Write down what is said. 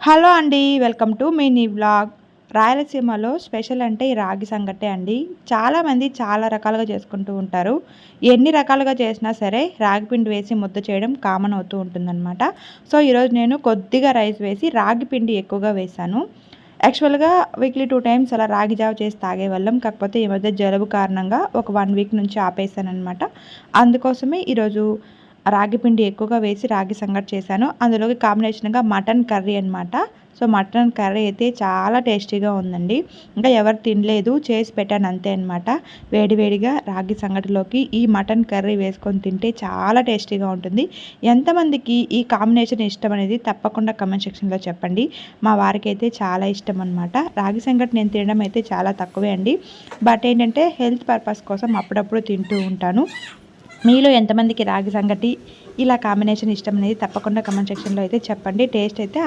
Hello అండి. Welcome to mini vlog. రాయలసీమలో special అంటే ఈ రాగి సంగటే అండి. చాలామంది చాలా రకాలుగా చేసుకుంటూ ఉంటారు. ఎన్ని రకాలుగా చేసినా సరే రాగి పిండి వేసి ముద్ద చేయడం కామన్ అవుతూ ఉంటుందన్నమాట. సో, ఈరోజు నేను కొద్దిగా రైస్ వేసి రాగి పిండి ఎక్కువగా వేశాను. యాక్చువల్‌గా వీక్లీ 2 టైమ్స్ అలా రాగి జావ చేసి తాగేవాళ్ళం. కాకపోతే ఈ మధ్య జలుబు కారణంగా ఒక 1 వీక్ నుంచి ఆపేసాననమాట. అందుకోసమే ఈరోజు రాగి పిండి ఎక్కువగా వేసి రాగి సంగటి చేశాను. అందులోకి కాంబినేషన్‌గా మటన్ కర్రీ అనమాట. సో, మటన్ కర్రీ అయితే చాలా టేస్టీగా ఉందండి. ఇంకా ఎవరు తినలేదు, చేసి పెట్టాను అంతే అనమాట. వేడి వేడిగా రాగి సంగటిలోకి ఈ మటన్ కర్రీ వేసుకొని తింటే చాలా టేస్టీగా ఉంటుంది. ఎంతమందికి ఈ కాంబినేషన్ ఇష్టం అనేది తప్పకుండా కామెంట్ సెక్షన్‌లో చెప్పండి. మా వారికైతే చాలా ఇష్టం అనమాట. రాగి సంగటి నేను తినడం అయితే చాలా తక్కువే అండి. బట్ ఏంటంటే హెల్త్ పర్పస్ కోసం అప్పుడప్పుడు తింటూ ఉంటాను. మీలో ఎంతమందికి రాగి సంగటి ఇలా కాంబినేషన్ ఇష్టం అనేది తప్పకుండా కామెంట్ సెక్షన్‌లో అయితే చెప్పండి. టేస్ట్ అయితే